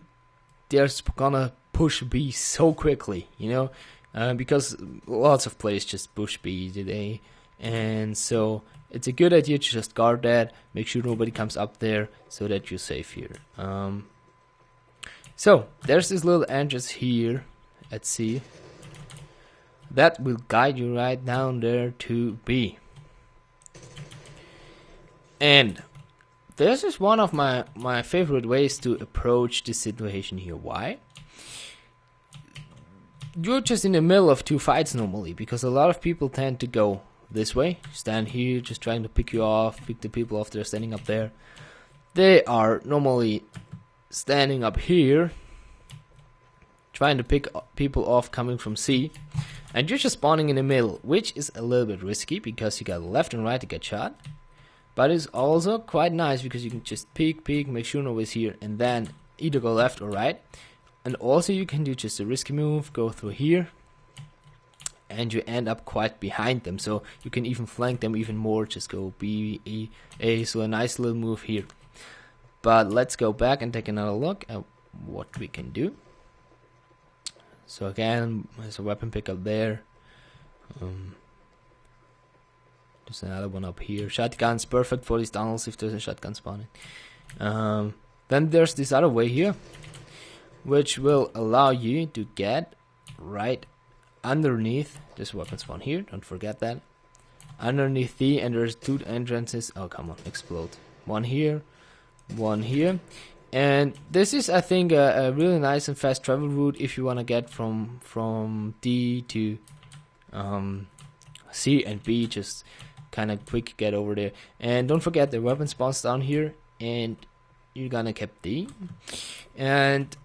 they're gonna push B so quickly, because lots of players just push B today, and so it's a good idea to just guard that, make sure nobody comes up there, so that you're safe here. So there's this little entrance here at C that will guide you right down there to B. And this is one of my favorite ways to approach this situation here. Why? You're just in the middle of two fights normally, because a lot of people tend to go this way, stand here, just trying to pick you off, pick the people off that are standing up there. They are normally standing up here, trying to pick people off coming from C. And you're just spawning in the middle, which is a little bit risky, because you got left and right to get shot. But it's also quite nice, because you can just peek, make sure nobody's here, and then either go left or right. And also you can do just a risky move, go through here, and you end up quite behind them. So you can even flank them even more, just go B, E, A. So a nice little move here. But let's go back and take another look at what we can do. So again, there's a weapon pickup there. There's another one up here. Shotgun's perfect for these tunnels if there's a shotgun spawning. Then there's this other way here, which will allow you to get right underneath this weapon spawn here. Don't forget that. Underneath the, and there's two entrances. Oh, come on, explode. One here, one here. And this is, I think, a really nice and fast travel route if you want to get from D to C and B. Just kind of quick get over there. And don't forget the weapon spawns down here, and you're gonna keep D. And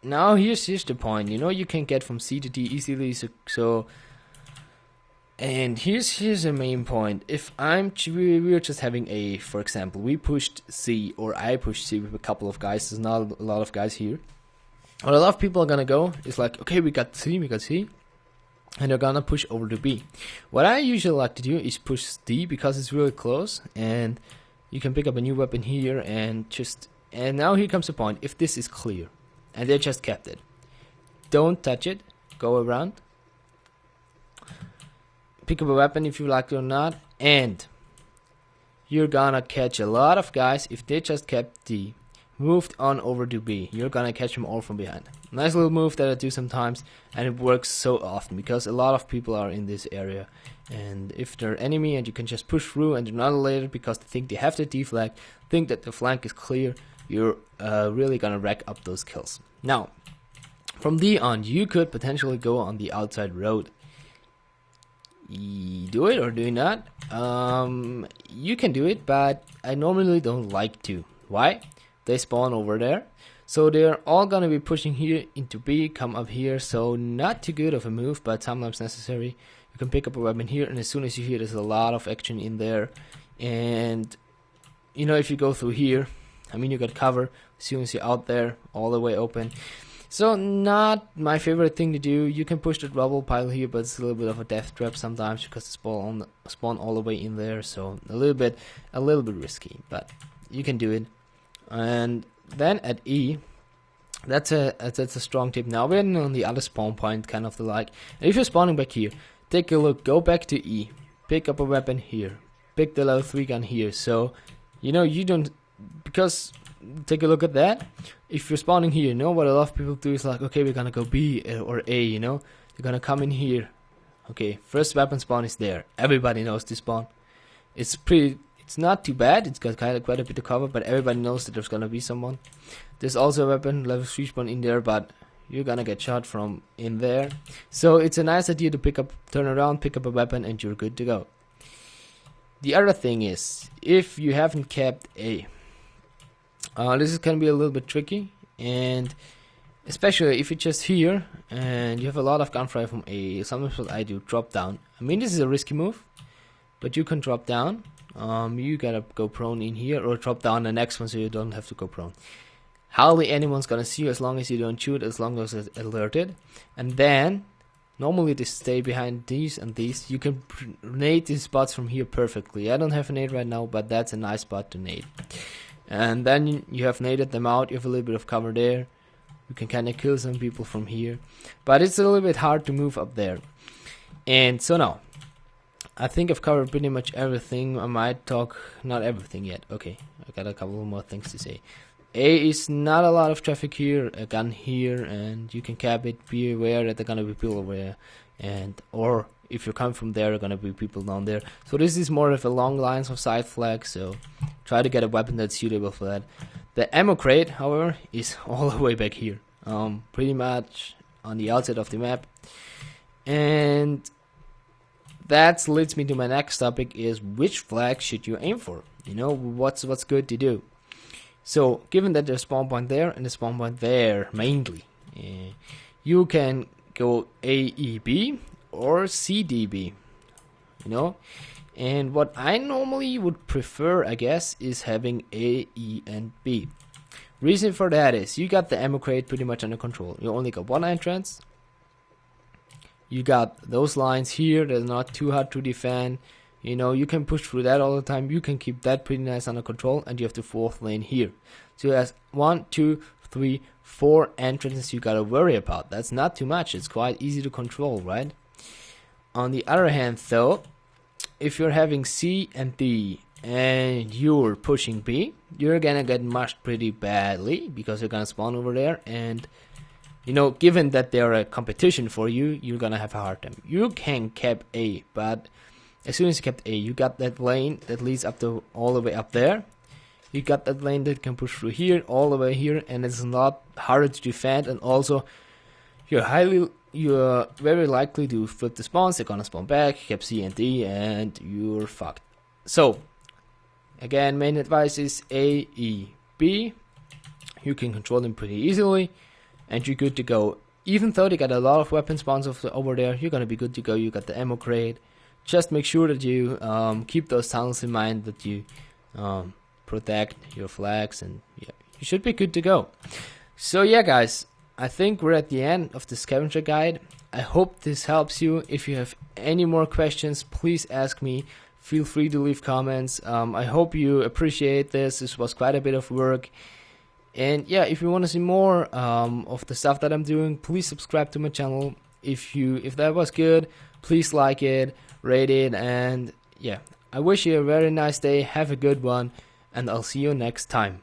now here's the point. You can get from C to D easily. So and here's the main point. If we're just having A, for example, we pushed C, or I pushed C with a couple of guys. There's not a lot of guys here. What a lot of people are gonna go is like, okay, we got C, and they're gonna push over to B. What I usually like to do is push D, because it's really close, and you can pick up a new weapon here, and now here comes the point. If this is clear, and they just kept it, don't touch it. Go around. Pick up a weapon if you like it or not, and you're gonna catch a lot of guys if they just kept D. moved on over to B. You're gonna catch them all from behind. Nice little move that I do sometimes, and it works so often because a lot of people are in this area. And if they're enemy and you can just push through and they're not elated because they think they have the D flag, think that the flank is clear, you're really gonna rack up those kills. Now, from D on, you could potentially go on the outside road. Do it or do not? You can do it, but I normally don't like to. Why? They spawn over there, so they're all gonna be pushing here into B, come up here, so not too good of a move, but sometimes necessary. You can pick up a weapon here, and as soon as you hear there's a lot of action in there, and you know, if you go through here, I mean, you got cover as soon as you're out there, all the way open. So not my favorite thing to do. You can push the rubble pile here, but it's a little bit of a death trap sometimes because they spawn all the way in there, so a little bit risky, but you can do it. And then at E, that's a strong tip. Now we're on the other spawn point, kind of the like. And if you're spawning back here, take a look, go back to E, pick up a weapon here, pick the level 3 gun here. So you know, you don't, because take a look at that. If you're spawning here, you know what a lot of people do is like, okay, we're gonna go B or A, you know, they're gonna come in here. Okay, first weapon spawn is there. Everybody knows this spawn. It's not too bad. It's got quite a bit of cover, but everybody knows that there's gonna be someone. There's also a weapon level 3 spawn in there, but you're gonna get shot from in there. So it's a nice idea to turn around, pick up a weapon, and you're good to go. The other thing is, if you haven't kept A, this is gonna be a little bit tricky, and especially if you're just here and you have a lot of gunfire from A. Sometimes what I do, drop down. I mean, this is a risky move, but you can drop down. You gotta go prone in here, or drop down the next one so you don't have to go prone. Hardly anyone's gonna see you as long as you don't shoot, as long as it's alerted. And then normally they stay behind these and these. You can nade these spots from here perfectly. I don't have a nade right now, but that's a nice spot to nade. And then you have naded them out, you have a little bit of cover there. You can kind of kill some people from here, but it's a little bit hard to move up there. And so now, I think I've covered pretty much everything. I might talk, not everything yet. Okay, I got a couple more things to say. A is not a lot of traffic here, a gun here, and you can cap it. Be aware that there are gonna be people over there, or if you come from there, there are gonna be people down there. So this is more of a long lines of side flag, so try to get a weapon that's suitable for that. The ammo crate, however, is all the way back here, pretty much on the outside of the map. And that leads me to my next topic, is which flag should you aim for? You know, what's good to do. So given that there's a spawn point there and a spawn point there mainly, you can go AEB or CDB, you know. And what I normally would prefer, I guess, is having A, E, and B. Reason for that is you got the ammo crate pretty much under control. You only got one entrance. You got those lines here, they're not too hard to defend. You know, you can push through that all the time. You can keep that pretty nice under control, and you have the fourth lane here. So there's 1, 2, 3, 4 entrances you gotta worry about. That's not too much. It's quite easy to control, right? On the other hand, though, if you're having C and D and you're pushing B, you're gonna get mushed pretty badly because you're gonna spawn over there, and you know, given that they're a competition for you, you're gonna have a hard time. You can cap A, but as soon as you kept A, you got that lane that leads up to all the way up there. You got that lane that can push through here, all the way here, and it's a lot harder to defend. And also, you're very likely to flip the spawns. They're gonna spawn back, kept C and D, and you're fucked. So, again, main advice is A, E, B. You can control them pretty easily, and you're good to go. Even though they got a lot of weapon spawns over there, you're gonna be good to go. You got the ammo crate. Just make sure that you keep those tunnels in mind, that you protect your flags, and yeah, you should be good to go. So yeah, guys, I think we're at the end of the scavenger guide. I hope this helps you. If you have any more questions, please ask me. Feel free to leave comments. I hope you appreciate this. This was quite a bit of work. And yeah, if you want to see more of the stuff that I'm doing, please subscribe to my channel. If that was good, please like it, rate it, and yeah, I wish you a very nice day. Have a good one, and I'll see you next time.